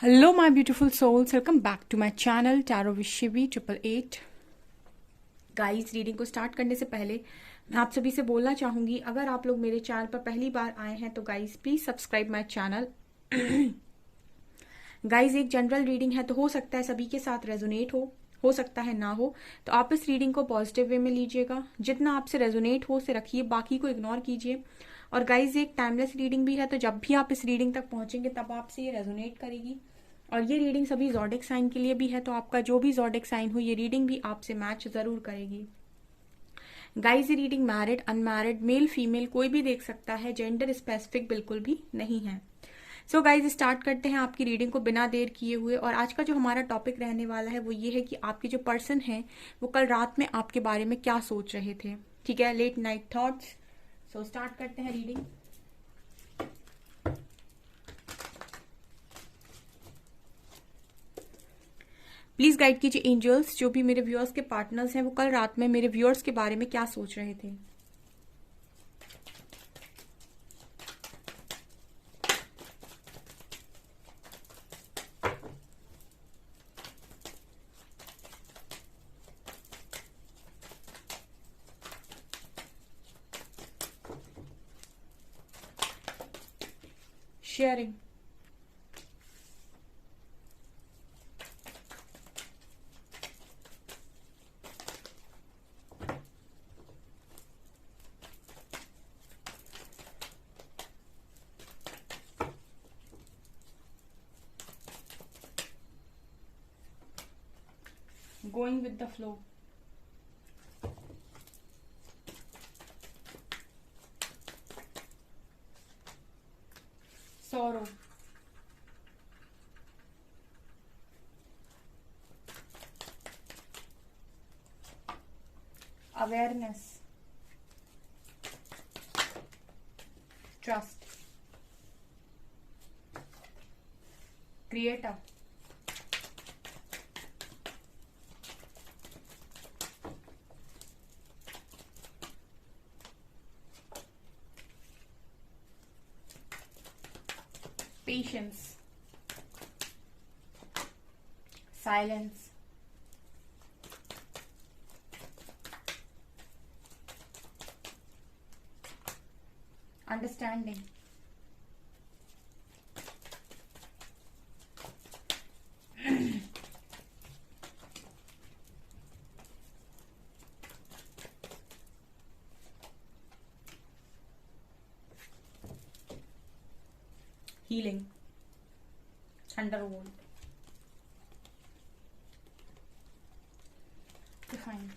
Hello, my beautiful souls. Welcome back to my channel Tarot with Shivi 888. Guys, reading को start करने से पहले मैं आप सभी से बोलना चाहूंगी, अगर आप लोग मेरे चैनल पर पहली बार आए हैं तो guys please subscribe my channel. Guys, एक जनरल रीडिंग है तो हो सकता है सभी के साथ रेजोनेट हो सकता है ना हो, तो आप इस रीडिंग को पॉजिटिव वे में लीजिएगा। जितना आपसे रेजोनेट हो उसे रखिए, बाकी को इग्नोर कीजिए। और गाइज, एक टाइमलेस रीडिंग भी है, तो जब भी आप इस रीडिंग तक पहुंचेंगे तब आपसे ये रेजोनेट करेगी। और ये रीडिंग सभी ज़ोडिक साइन के लिए भी है, तो आपका जो भी ज़ोडिक साइन हो ये रीडिंग भी आपसे मैच जरूर करेगी। गाइज, ये reading married, unmarried, male female कोई भी देख सकता है, जेंडर स्पेसिफिक बिल्कुल भी नहीं है। सो गाइज, स्टार्ट करते हैं आपकी रीडिंग को बिना देर किए हुए। और आज का जो हमारा टॉपिक रहने वाला है वो ये है कि आपके जो पर्सन है वो कल रात में आपके बारे में क्या सोच रहे थे। ठीक है, late night thoughts. So start करते हैं रीडिंग। प्लीज गाइड कीजिए एंजल्स, जो भी मेरे व्यूअर्स के पार्टनर्स हैं वो कल रात में मेरे व्यूअर्स के बारे में क्या सोच रहे थे। Sharing, going with the flow, sorrow, awareness, trust, creator, patience, silence, understanding, healing, thunderbolt, define,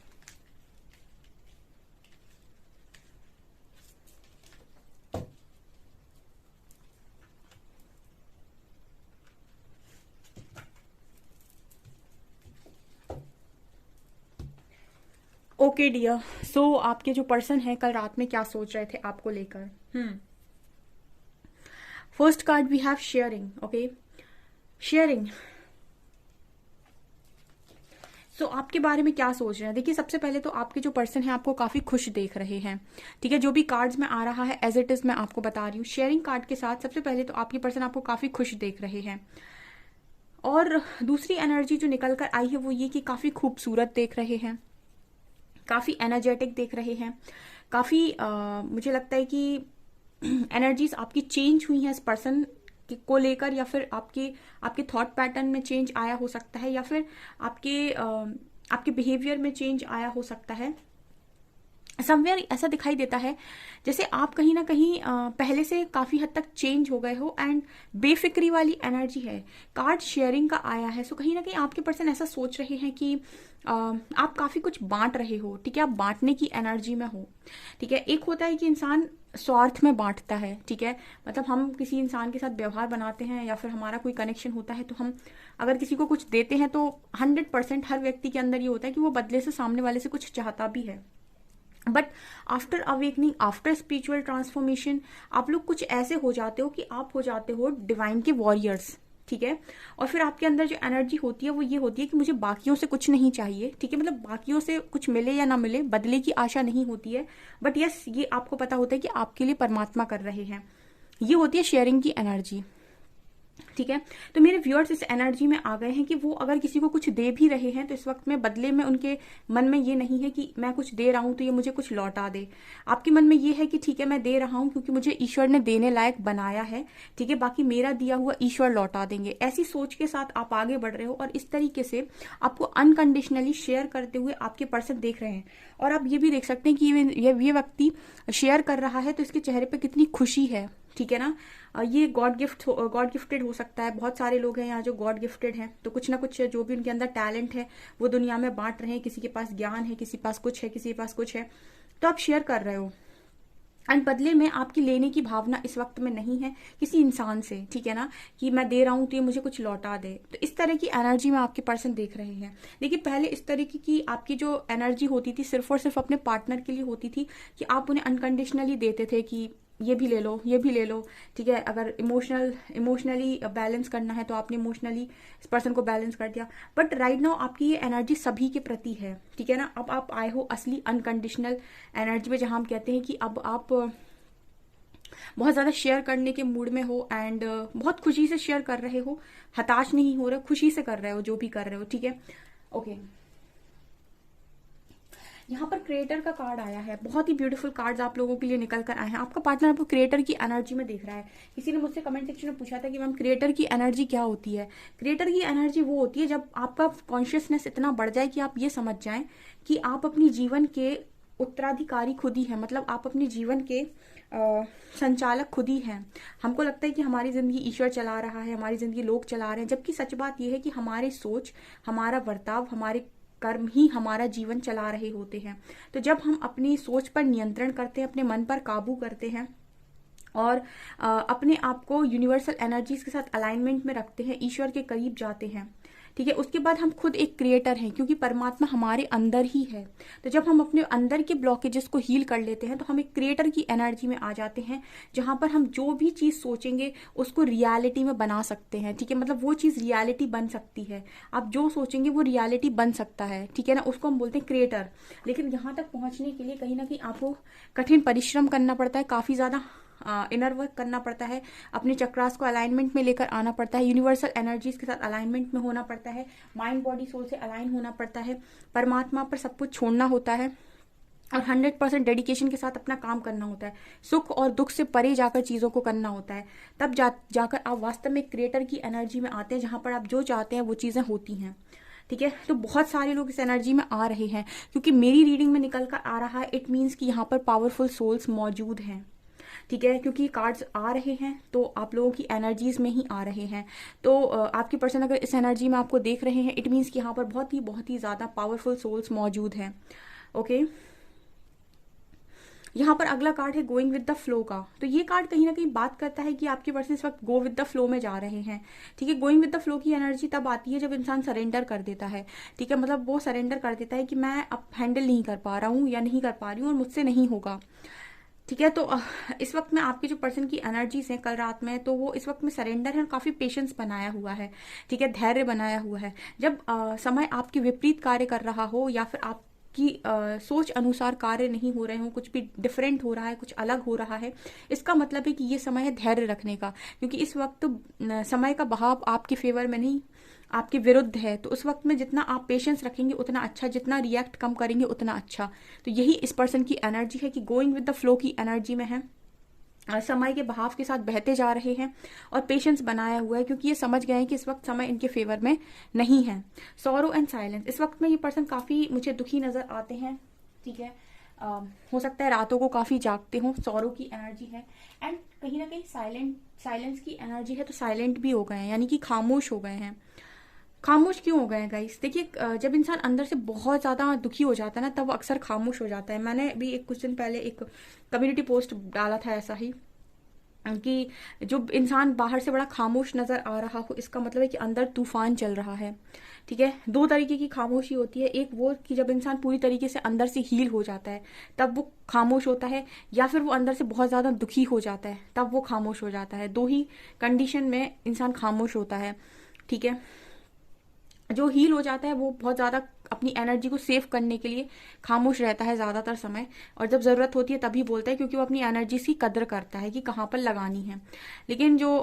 okay dear. So आपके जो पर्सन है कल रात में क्या सोच रहे थे आपको लेकर। First card we have sharing. Okay, sharing. So आपके बारे में क्या सोच रहे हैं। देखिए, सबसे पहले तो आपके जो पर्सन है आपको काफी खुश देख रहे हैं। ठीक है, जो भी कार्ड्स में आ रहा है एज इट इज मैं आपको बता रही हूँ। शेयरिंग कार्ड के साथ सबसे पहले तो आपके पर्सन आपको काफी खुश देख रहे हैं। और दूसरी एनर्जी जो निकल कर आई है वो ये कि काफी खूबसूरत देख रहे हैं, काफी एनर्जेटिक देख रहे हैं, काफी मुझे लगता है कि एनर्जीज आपकी चेंज हुई हैं इस पर्सन को लेकर, या फिर आपके थॉट पैटर्न में चेंज आया हो सकता है, या फिर आपके बिहेवियर में चेंज आया हो सकता है। समवेयर ऐसा दिखाई देता है जैसे आप कहीं ना कहीं पहले से काफी हद तक चेंज हो गए हो, एंड बेफिक्री वाली एनर्जी है। कार्ड शेयरिंग का आया है, सो कहीं ना कहीं आपके पर्सन ऐसा सोच रहे हैं कि आप काफी कुछ बांट रहे हो। ठीक है, आप बांटने की एनर्जी में हो। ठीक है, एक होता है कि इंसान स्वार्थ में बांटता है। ठीक है, मतलब हम किसी इंसान के साथ व्यवहार बनाते हैं या फिर हमारा कोई कनेक्शन होता है, तो हम अगर किसी को कुछ देते हैं तो 100% हर व्यक्ति के अंदर ये होता है कि वो बदले से सामने वाले से कुछ चाहता भी है। But after awakening, after spiritual transformation, आप लोग कुछ ऐसे हो जाते हो कि आप हो जाते हो डिवाइन के वॉरियर्स। ठीक है, और फिर आपके अंदर जो एनर्जी होती है वो ये होती है कि मुझे बाकियों से कुछ नहीं चाहिए। ठीक है, मतलब बाकियों से कुछ मिले या ना मिले, बदले की आशा नहीं होती है। बट यस, ये आपको पता होता है कि आपके लिए परमात्मा कर रहे हैं। ये होती है शेयरिंग की एनर्जी। ठीक है। तो मेरे व्यूअर्स इस एनर्जी में आ गए हैं कि वो अगर किसी को कुछ दे भी रहे हैं तो इस वक्त में बदले में उनके मन में ये नहीं है कि मैं कुछ दे रहा हूं तो ये मुझे कुछ लौटा दे। आपके मन में ये है कि ठीक है मैं दे रहा हूं क्योंकि मुझे ईश्वर ने देने लायक बनाया है, ठीक है, बाकी मेरा दिया हुआ ईश्वर लौटा देंगे। ऐसी सोच के साथ आप आगे बढ़ रहे हो और इस तरीके से आपको अनकंडीशनली शेयर करते हुए आपके पर्सन देख रहे हैं। और आप ये भी देख सकते हैं कि ये व्यक्ति शेयर कर रहा है तो इसके चेहरे पे कितनी खुशी है, ठीक है ना। ये गॉड गिफ्टेड हो सकता है। बहुत सारे लोग हैं यहाँ जो गॉड गिफ्टेड हैं, तो कुछ ना कुछ जो भी उनके अंदर टैलेंट है वो दुनिया में बांट रहे हैं। किसी के पास ज्ञान है, किसी के पास कुछ है, किसी के पास कुछ है, तो आप शेयर कर रहे हो। एंड बदले में आपकी लेने की भावना इस वक्त में नहीं है किसी इंसान से, ठीक है ना, कि मैं दे रहा हूं तो ये मुझे कुछ लौटा दे। तो इस तरह की एनर्जी में आपके पर्सन देख रहे हैं। देखिए पहले इस तरीके की आपकी जो एनर्जी होती थी सिर्फ और सिर्फ अपने पार्टनर के लिए होती थी कि आप उन्हें अनकंडीशनली देते थे कि ये भी ले लो, ये भी ले लो, ठीक है। अगर इमोशनली बैलेंस करना है तो आपने इमोशनली इस पर्सन को बैलेंस कर दिया। बट राइट नाउ आपकी ये एनर्जी सभी के प्रति है, ठीक है ना। अब आप आए हो असली अनकंडीशनल एनर्जी में, जहां हम कहते हैं कि अब आप बहुत ज़्यादा शेयर करने के मूड में हो एंड बहुत खुशी से शेयर कर रहे हो, हताश नहीं हो रहे, खुशी से कर रहे हो जो भी कर रहे हो, ठीक है। ओके, यहाँ पर क्रिएटर का कार्ड आया है। बहुत ही ब्यूटीफुल कार्ड्स आप लोगों के लिए निकल कर आए हैं। आपका पार्टनर आपको क्रिएटर की एनर्जी में देख रहा है। किसी ने मुझसे कमेंट सेक्शन में पूछा था कि मैम क्रिएटर की एनर्जी क्या होती है। क्रिएटर की एनर्जी वो होती है जब आपका कॉन्शियसनेस इतना बढ़ जाए कि आप ये समझ जाएं कि आप अपनी जीवन के उत्तराधिकारी खुद ही है, मतलब आप अपने जीवन के संचालक खुद ही हैं। हमको लगता है कि हमारी जिंदगी ईश्वर चला रहा है, हमारी जिंदगी लोग चला रहे हैं, जबकि सच बात यह है कि हमारी सोच, हमारा बर्ताव, हमारे कर्म ही हमारा जीवन चला रहे होते हैं। तो जब हम अपनी सोच पर नियंत्रण करते हैं, अपने मन पर काबू करते हैं और अपने आप को यूनिवर्सल एनर्जीज के साथ अलाइनमेंट में रखते हैं, ईश्वर के करीब जाते हैं, ठीक है, उसके बाद हम खुद एक क्रिएटर हैं क्योंकि परमात्मा हमारे अंदर ही है। तो जब हम अपने अंदर के ब्लॉकेजेस को हील कर लेते हैं तो हम एक क्रिएटर की एनर्जी में आ जाते हैं, जहां पर हम जो भी चीज़ सोचेंगे उसको रियलिटी में बना सकते हैं, ठीक है, मतलब वो चीज़ रियलिटी बन सकती है। आप जो सोचेंगे वो रियलिटी बन सकता है, ठीक है ना, उसको हम बोलते हैं क्रिएटर। लेकिन यहाँ तक पहुँचने के लिए कहीं ना कहीं आपको कठिन परिश्रम करना पड़ता है, काफ़ी ज़्यादा इनर वर्क करना पड़ता है, अपने चक्रास को अलाइनमेंट में लेकर आना पड़ता है, यूनिवर्सल एनर्जीज के साथ अलाइनमेंट में होना पड़ता है, माइंड बॉडी सोल से अलाइन होना पड़ता है, परमात्मा पर सब कुछ छोड़ना होता है और 100% डेडिकेशन के साथ अपना काम करना होता है। सुख और दुख से परे जाकर चीज़ों को करना होता है। तब जाकर आप वास्तव में क्रिएटर की एनर्जी में आते हैं, जहां पर आप जो चाहते हैं वो चीज़ें होती हैं, ठीक है। तो बहुत सारे लोग इस एनर्जी में आ रहे हैं क्योंकि मेरी रीडिंग में निकल कर आ रहा है, इट मीन्स कि यहाँ पर पावरफुल सोल्स मौजूद हैं, ठीक है, क्योंकि कार्ड्स आ रहे हैं तो आप लोगों की एनर्जीज में ही आ रहे हैं। तो आपके पर्सन अगर इस एनर्जी में आपको देख रहे हैं, इट मीन्स कि यहाँ पर बहुत ही ज़्यादा पावरफुल सोल्स मौजूद हैं। ओके, यहाँ पर अगला कार्ड है गोइंग विद द फ्लो का। तो ये कार्ड कहीं ना कहीं बात करता है कि आपके पर्सन इस वक्त गो विद द फ्लो में जा रहे हैं, ठीक है। गोइंग विद द फ्लो की एनर्जी तब आती है जब इंसान सरेंडर कर देता है, ठीक है, मतलब वो सरेंडर कर देता है कि मैं अब हैंडल नहीं कर पा रहा हूँ या नहीं कर पा रही हूँ और मुझसे नहीं होगा, ठीक है। तो इस वक्त में आपके जो पर्सन की एनर्जीज हैं कल रात में, तो वो इस वक्त में सरेंडर है और काफी पेशेंस बनाया हुआ है, ठीक है, धैर्य बनाया हुआ है। जब समय आपके विपरीत कार्य कर रहा हो या फिर आपकी सोच अनुसार कार्य नहीं हो रहे हो, कुछ भी डिफरेंट हो रहा है, कुछ अलग हो रहा है, इसका मतलब है कि ये समय है धैर्य रखने का, क्योंकि इस वक्त समय का बहाव आपके फेवर में नहीं, आपके विरुद्ध है। तो उस वक्त में जितना आप पेशेंस रखेंगे उतना अच्छा, जितना रिएक्ट कम करेंगे उतना अच्छा। तो यही इस पर्सन की एनर्जी है कि गोइंग विद द फ्लो की एनर्जी में है, समय के बहाव के साथ बहते जा रहे हैं और पेशेंस बनाया हुआ है क्योंकि ये समझ गए हैं कि इस वक्त समय इनके फेवर में नहीं है। सॉरो एंड साइलेंस, इस वक्त में ये पर्सन काफी मुझे दुखी नजर आते हैं, ठीक है, हो सकता है रातों को काफी जागते हो, सॉरो की एनर्जी है एंड कहीं ना कहीं साइलेंस की एनर्जी है, तो साइलेंट भी हो गए हैं, यानी कि खामोश हो गए हैं। खामोश क्यों हो गए हैं गाइस? देखिए जब इंसान अंदर से बहुत ज्यादा दुखी हो जाता है ना, तब वो अक्सर खामोश हो जाता है। मैंने भी कुछ दिन पहले एक कम्युनिटी पोस्ट डाला था ऐसा ही कि जो इंसान बाहर से बड़ा खामोश नजर आ रहा हो, इसका मतलब है कि अंदर तूफान चल रहा है, ठीक है। दो तरीके की खामोशी होती है, एक वो कि जब इंसान पूरी तरीके से अंदर से हील हो जाता है तब वो खामोश होता है, या फिर वो अंदर से बहुत ज्यादा दुखी हो जाता है तब वो खामोश हो जाता है। दो ही कंडीशन में इंसान खामोश होता है, ठीक है। जो हील हो जाता है वो बहुत ज्यादा अपनी एनर्जी को सेव करने के लिए खामोश रहता है ज़्यादातर समय, और जब ज़रूरत होती है तभी बोलता है, क्योंकि वो अपनी एनर्जी की कदर करता है कि कहाँ पर लगानी है। लेकिन जो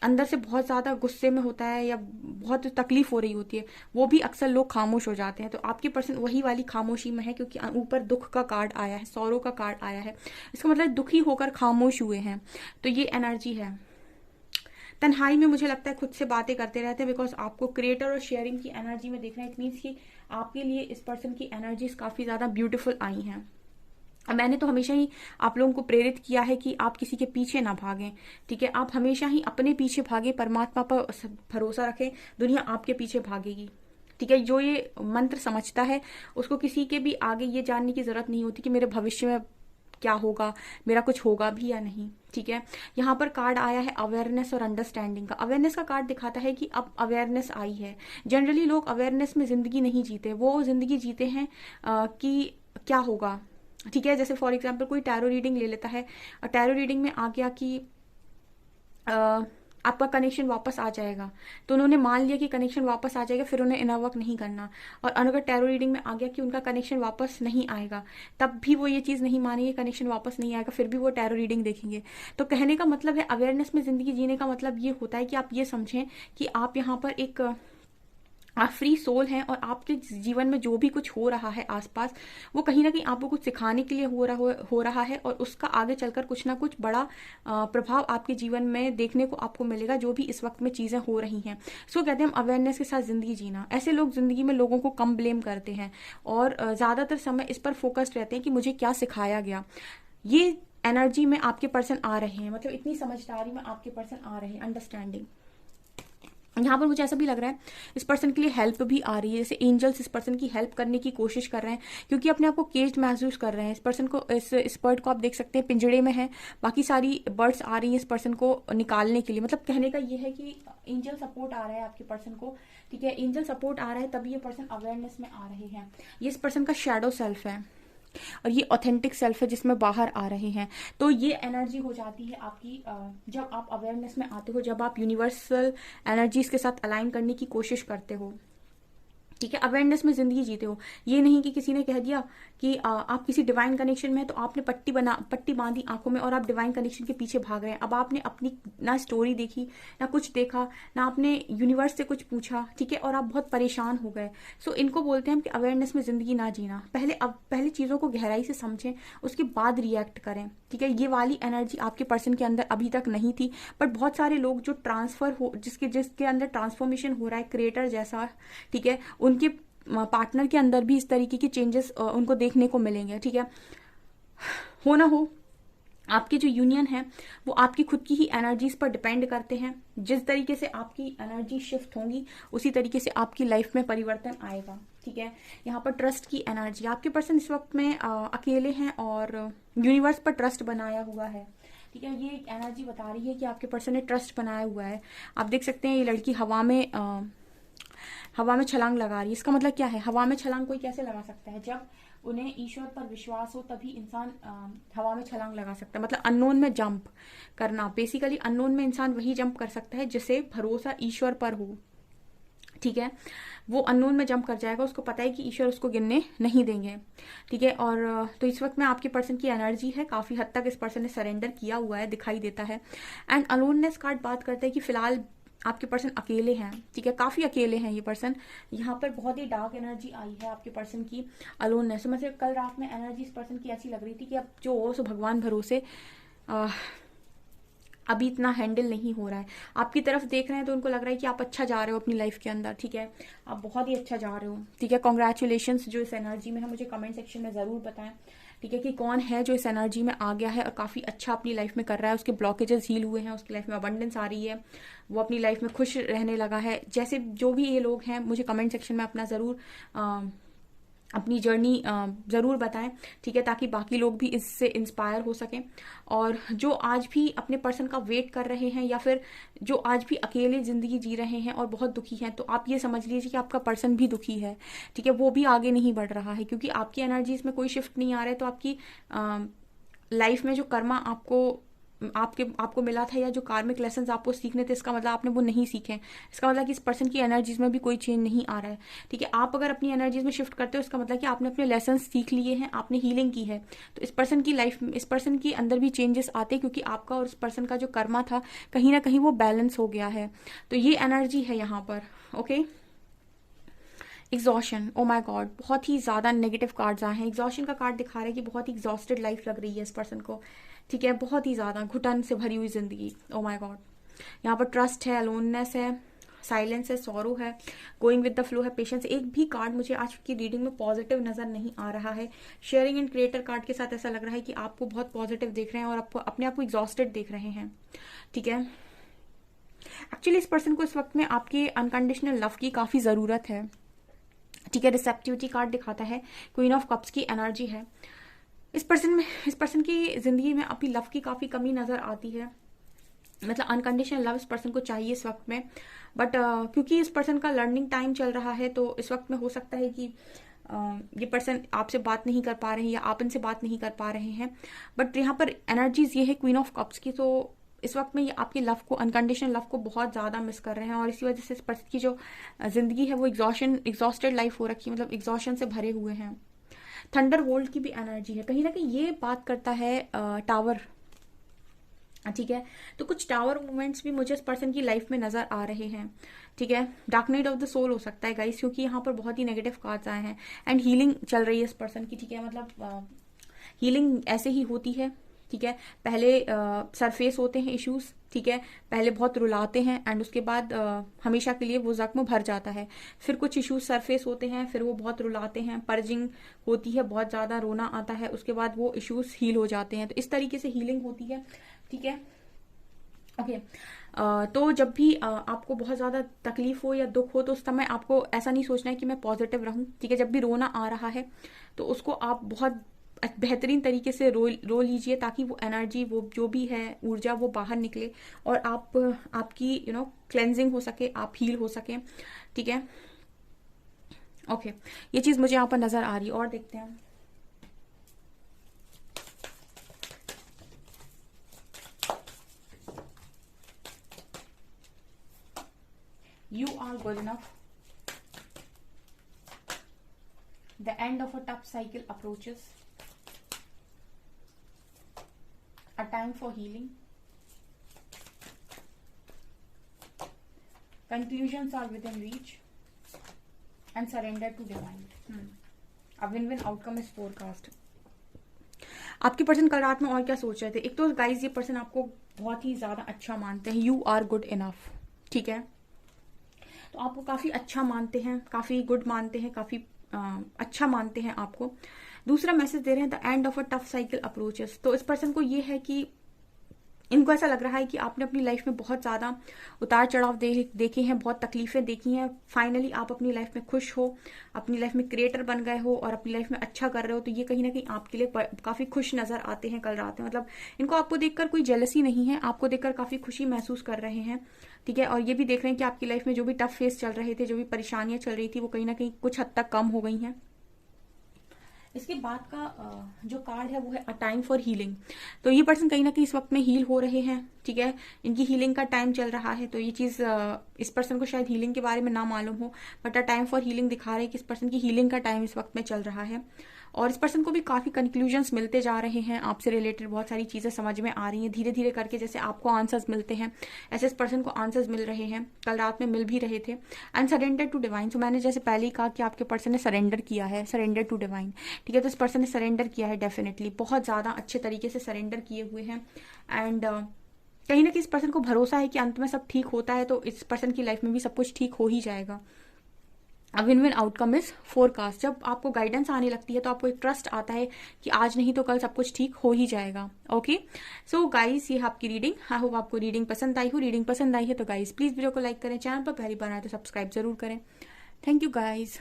अंदर से बहुत ज़्यादा गुस्से में होता है या बहुत तकलीफ हो रही होती है, वो भी अक्सर लोग खामोश हो जाते हैं। तो आपकी पर्सन वही वाली खामोशी में है, क्योंकि ऊपर दुख का कार्ड आया है, सौरों का कार्ड आया है, इसका मतलब दुखी होकर खामोश हुए हैं। तो ये एनर्जी है। तन्हाई में मुझे लगता है खुद से बातें करते रहते हैं, बिकॉज आपको क्रिएटर और शेयरिंग की एनर्जी में देखना है। इट मीन्स कि आपके लिए इस पर्सन की एनर्जीज काफ़ी ज़्यादा ब्यूटीफुल आई हैं। मैंने तो हमेशा ही आप लोगों को प्रेरित किया है कि आप किसी के पीछे ना भागें, ठीक है। आप हमेशा ही अपने पीछे भागें, परमात्मा पर भरोसा रखें, दुनिया आपके पीछे भागेगी, ठीक है। जो ये मंत्र समझता है उसको किसी के भी आगे ये जानने की जरूरत नहीं होती कि मेरे भविष्य में क्या होगा, मेरा कुछ होगा भी या नहीं, ठीक है। यहाँ पर कार्ड आया है अवेयरनेस और अंडरस्टैंडिंग का। अवेयरनेस का कार्ड दिखाता है कि अब अवेयरनेस आई है। जनरली लोग अवेयरनेस में जिंदगी नहीं जीते, वो जिंदगी जीते हैं कि क्या होगा, ठीक है। जैसे फॉर एग्जाम्पल कोई टैरो रीडिंग ले लेता है, और टैरो रीडिंग में आ गया कि आपका कनेक्शन वापस आ जाएगा, तो उन्होंने मान लिया कि कनेक्शन वापस आ जाएगा, फिर उन्हें इनर वर्क नहीं करना। और अगर टैरो रीडिंग में आ गया कि उनका कनेक्शन वापस नहीं आएगा, तब भी वो ये चीज़ नहीं मानेंगे, कनेक्शन वापस नहीं आएगा, फिर भी वो टैरो रीडिंग देखेंगे। तो कहने का मतलब है अवेयरनेस में ज़िंदगी जीने का मतलब ये होता है कि आप ये समझें कि आप यहाँ पर एक आप फ्री सोल हैं, और आपके जीवन में जो भी कुछ हो रहा है आसपास, वो कहीं ना कहीं आपको कुछ सिखाने के लिए हो रहा है, और उसका आगे चलकर कुछ ना कुछ बड़ा प्रभाव आपके जीवन में देखने को आपको मिलेगा, जो भी इस वक्त में चीज़ें हो रही हैं। सो कहते हैं हम अवेयरनेस के साथ ज़िंदगी जीना। ऐसे लोग ज़िंदगी में लोगों को कम ब्लेम करते हैं, और ज़्यादातर समय इस पर फोकस्ड रहते हैं कि मुझे क्या सिखाया गया। ये एनर्जी में आपके पर्सन आ रहे हैं, मतलब इतनी समझदारी में आपके पर्सन आ रहे हैं, अंडरस्टैंडिंग। यहाँ पर मुझे ऐसा भी लग रहा है इस पर्सन के लिए हेल्प भी आ रही है, जैसे एंजल्स इस पर्सन की हेल्प करने की कोशिश कर रहे हैं, क्योंकि अपने आप को केज्ड महसूस कर रहे हैं। इस पर्सन को, इस बर्ड को आप देख सकते हैं पिंजड़े में है, बाकी सारी बर्ड्स आ रही हैं इस पर्सन को निकालने के लिए। मतलब कहने का ये है कि एंजल सपोर्ट आ रहा है आपके पर्सन को, ठीक है। एंजल सपोर्ट आ रहा है तभी ये पर्सन अवेयरनेस में आ रहे हैं। ये इस पर्सन का शैडो सेल्फ है, और ये ऑथेंटिक सेल्फ है जिसमें बाहर आ रहे हैं। तो ये एनर्जी हो जाती है आपकी जब आप अवेयरनेस में आते हो, जब आप यूनिवर्सल एनर्जीज के साथ अलाइन करने की कोशिश करते हो, ठीक है। अवेयरनेस में जिंदगी जीते हो। ये नहीं कि किसी ने कह दिया कि आप किसी डिवाइन कनेक्शन में है, तो आपने पट्टी बांधी आंखों में और आप डिवाइन कनेक्शन के पीछे भाग रहे हैं। अब आपने अपनी ना स्टोरी देखी, ना कुछ देखा, ना आपने यूनिवर्स से कुछ पूछा, ठीक है, और आप बहुत परेशान हो गए। सो इनको बोलते हैं कि अवेयरनेस में जिंदगी ना जीना। पहले चीज़ों को गहराई से समझें, उसके बाद रिएक्ट करें, ठीक है। ये वाली एनर्जी आपके पर्सन के अंदर अभी तक नहीं थी, बट बहुत सारे लोग जो जिसके अंदर ट्रांसफॉर्मेशन हो रहा है क्रिएटर जैसा, ठीक है, उनके पार्टनर के अंदर भी इस तरीके की चेंजेस उनको देखने को मिलेंगे, ठीक है। हो ना हो, आपकी जो यूनियन है वो आपकी खुद की ही एनर्जीज पर डिपेंड करते हैं। जिस तरीके से आपकी एनर्जी शिफ्ट होंगी, उसी तरीके से आपकी लाइफ में परिवर्तन आएगा, ठीक है। यहाँ पर ट्रस्ट की एनर्जी, आपके पर्सन इस वक्त में अकेले हैं और यूनिवर्स पर ट्रस्ट बनाया हुआ है, ठीक है। ये एक एनर्जी बता रही है कि आपके पर्सन ने ट्रस्ट बनाया हुआ है। आप देख सकते हैं ये लड़की हवा में छलांग लगा रही है। इसका मतलब क्या है? हवा में छलांग कोई कैसे लगा सकता है? जब उन्हें ईश्वर पर विश्वास हो तभी इंसान हवा में छलांग लगा सकता है। मतलब अननोन में जंप करना, बेसिकली अननोन में इंसान वही जंप कर सकता है जिसे भरोसा ईश्वर पर हो, ठीक है। वो अननोन में जंप कर जाएगा, उसको पता है कि ईश्वर उसको गिरने नहीं देंगे, ठीक है। और तो इस वक्त में आपके पर्सन की एनर्जी है, काफी हद तक इस पर्सन ने सरेंडर किया हुआ है, दिखाई देता है। एंड अलोननेस कार्ड बात करता है कि फिलहाल आपके पर्सन अकेले हैं, ठीक है, काफी अकेले हैं ये पर्सन। यहाँ पर बहुत ही डार्क एनर्जी आई है आपके पर्सन की अलोननेस। मतलब कल रात में एनर्जी इस पर्सन की ऐसी लग रही थी कि अब जो हो सो भगवान भरोसे, अभी इतना हैंडल नहीं हो रहा है। आपकी तरफ देख रहे हैं तो उनको लग रहा है कि आप अच्छा जा रहे हो अपनी लाइफ के अंदर, ठीक है, आप बहुत ही अच्छा जा रहे हो, ठीक है। कॉन्ग्रेचुलेशंस जो इस एनर्जी में है, मुझे कमेंट सेक्शन में जरूर बताएं, ठीक है, कि कौन है जो इस एनर्जी में आ गया है और काफी अच्छा अपनी लाइफ में कर रहा है, उसके ब्लॉकेजेस हील हुए हैं, उसकी लाइफ में अबंडेंस आ रही है, वो अपनी लाइफ में खुश रहने लगा है। जैसे जो भी ये लोग हैं, मुझे कमेंट सेक्शन में अपना जरूर अपनी जर्नी ज़रूर बताएं, ठीक है, ताकि बाकी लोग भी इससे इंस्पायर हो सकें। और जो आज भी अपने पर्सन का वेट कर रहे हैं या फिर जो आज भी अकेले ज़िंदगी जी रहे हैं और बहुत दुखी हैं, तो आप ये समझ लीजिए कि आपका पर्सन भी दुखी है, ठीक है, वो भी आगे नहीं बढ़ रहा है, क्योंकि आपकी एनर्जीज में कोई शिफ्ट नहीं आ रहा है। तो आपकी लाइफ में जो कर्मा आपको आपको मिला था, या जो कार्मिक लेसन्स आपको सीखने थे, इसका मतलब आपने वो नहीं सीखे। इसका मतलब कि इस पर्सन की एनर्जीज में भी कोई चेंज नहीं आ रहा है। ठीक है, आप अगर अपनी एनर्जीज में शिफ्ट करते हो, इसका मतलब कि आपने अपने लेसन सीख लिए हैं, आपने हीलिंग की है। तो इस पर्सन की लाइफ में, इस पर्सन के अंदर भी चेंजेस आते हैं, क्योंकि आपका और इस पर्सन का जो कर्मा था कहीं ना कहीं वो बैलेंस हो गया है। तो ये एनर्जी है यहाँ पर। Okay, exhaustion, oh my God, बहुत ही ज्यादा नेगेटिव कार्ड्स आए हैं। एग्जॉशन का कार्ड दिखा रहा है कि बहुत ही एग्जॉस्टेड लाइफ लग रही है इस पर्सन को। ठीक है, बहुत ही ज्यादा घुटन से भरी हुई जिंदगी। ओ माय गॉड, यहाँ पर ट्रस्ट है, अलोननेस है, साइलेंस है, सॉरो है, गोइंग विद द फ्लो है, पेशेंस। एक भी कार्ड मुझे आज की रीडिंग में पॉजिटिव नजर नहीं आ रहा है। शेयरिंग एंड क्रिएटर कार्ड के साथ ऐसा लग रहा है कि आपको बहुत पॉजिटिव देख रहे हैं और आपको अपने आप को एग्जॉस्टेड देख रहे हैं। ठीक है, एक्चुअली इस पर्सन को इस वक्त में आपके अनकंडीशनल लव की काफी जरूरत है। ठीक है, रिसेप्टिविटी कार्ड दिखाता है, क्वीन ऑफ कप्स की एनर्जी है। इस पर्सन की जिंदगी में अभी लव की काफी कमी नजर आती है। मतलब अनकंडीशनल लव इस पर्सन को चाहिए इस वक्त में, बट क्योंकि इस पर्सन का लर्निंग टाइम चल रहा है, तो इस वक्त में हो सकता है कि ये पर्सन आपसे बात नहीं कर पा रहे हैं या आप इनसे बात नहीं कर पा रहे हैं। बट यहाँ पर एनर्जीज ये है क्वीन ऑफ कप्स की, तो इस वक्त में ये आपके लव को, अनकंडीशनल लव को बहुत ज्यादा मिस कर रहे हैं, और इसी वजह से इस पर्सन की जो जिंदगी है वो एग्जॉस्टेड लाइफ हो रखी है, मतलब एग्जॉशन से भरे हुए हैं। थंडर वोल्ट की भी एनर्जी है, कहीं ना कहीं ये बात करता है टावर। ठीक है, तो कुछ टावर मूवमेंट्स भी मुझे इस पर्सन की लाइफ में नजर आ रहे हैं। ठीक है, dark night of the soul हो सकता है गाइस, क्योंकि यहाँ पर बहुत ही नेगेटिव कार्ड्स आए हैं। एंड हीलिंग चल रही है इस पर्सन की। ठीक है, मतलब हीलिंग ऐसे ही होती है। ठीक है, पहले सरफेस होते हैं इश्यूज। ठीक है, पहले बहुत रुलाते हैं एंड उसके बाद हमेशा के लिए वो जख्म भर जाता है। फिर कुछ इश्यूज सरफेस होते हैं, फिर वो बहुत रुलाते हैं, पर्जिंग होती है, बहुत ज्यादा रोना आता है, उसके बाद वो इश्यूज हील हो जाते हैं। तो इस तरीके से हीलिंग होती है। ठीक है, ओके। तो जब भी आपको बहुत ज्यादा तकलीफ हो या दुख हो, तो उस समय आपको ऐसा नहीं सोचना है कि मैं पॉजिटिव रहूं। ठीक है, जब भी रोना आ रहा है तो उसको आप बहुत बेहतरीन तरीके से रो लीजिए, ताकि वो एनर्जी, वो जो भी है ऊर्जा, वो बाहर निकले और आपकी क्लेंजिंग हो सके, आप हील हो सके। ठीक है, ओके, ये चीज मुझे यहाँ पर नजर आ रही है। और देखते हैं, You are good enough. The end of a tough cycle approaches. A time for healing. Conclusions are within reach. And surrender to divine. A win-win outcome is forecast. आपके पर्सन कल रात में और क्या सोच रहे थे? एक तो गाइज ये पर्सन आपको बहुत ही ज्यादा अच्छा मानते हैं। You are good enough. ठीक है, तो आपको काफी अच्छा मानते हैं, काफी गुड मानते हैं, काफी अच्छा मानते हैं आपको। दूसरा मैसेज दे रहे हैं, the end of a tough cycle approaches. तो इस पर्सन को ये है कि इनको ऐसा लग रहा है कि आपने अपनी लाइफ में बहुत ज्यादा उतार चढ़ाव देखे हैं, बहुत तकलीफें देखी हैं। फाइनली आप अपनी लाइफ में खुश हो, अपनी लाइफ में क्रिएटर बन गए हो और अपनी लाइफ में अच्छा कर रहे हो। तो ये कहीं ना कहीं आपके लिए काफी खुश नजर आते हैं कल रात में। मतलब इनको आपको देखकर कोई जेलसी नहीं है, आपको देखकर काफी खुशी महसूस कर रहे हैं। ठीक है, और ये भी देख रहे हैं कि आपकी लाइफ में जो भी टफ फेस चल रहे थे, जो भी परेशानियां चल रही थी, वो कहीं ना कहीं कुछ हद तक कम हो गई हैं। इसके बाद का जो कार्ड है वो है अ टाइम फॉर हीलिंग। तो ये पर्सन कहीं ना कहीं इस वक्त में हील हो रहे हैं। ठीक है, इनकी हीलिंग का टाइम चल रहा है। तो ये चीज इस पर्सन को शायद हीलिंग के बारे में ना मालूम हो, but a time for healing दिखा रहे हैं कि इस पर्सन की हीलिंग का टाइम इस वक्त में चल रहा है। और इस पर्सन को भी काफी कंक्लूजन्स मिलते जा रहे हैं, आपसे रिलेटेड बहुत सारी चीजें समझ में आ रही हैं धीरे धीरे करके। जैसे आपको आंसर्स मिलते हैं, ऐसे इस पर्सन को आंसर्स मिल रहे हैं, कल रात में मिल भी रहे थे। And surrender to divine. तो मैंने जैसे पहले ही कहा कि आपके पर्सन ने सरेंडर किया है, सरेंडर टू डिवाइन। ठीक है, तो इस पर्सन ने सरेंडर किया है, डेफिनेटली बहुत ज्यादा अच्छे तरीके से सरेंडर किए हुए हैं। एंड कहीं ना कहीं इस पर्सन को भरोसा है कि अंत में सब ठीक होता है, तो इस पर्सन की लाइफ में भी सब कुछ ठीक हो ही जाएगा। Win win outcome is forecast. जब आपको गाइडेंस आने लगती है तो आपको एक ट्रस्ट आता है कि आज नहीं तो कल सब कुछ ठीक हो ही जाएगा। ओके, सो गाइस, ये आपकी रीडिंग। आई होप आपको रीडिंग पसंद आई हो। रीडिंग पसंद आई है तो गाइस प्लीज वीडियो को लाइक करें, चैनल पर पहली बार आए तो सब्सक्राइब जरूर करें। Thank you guys.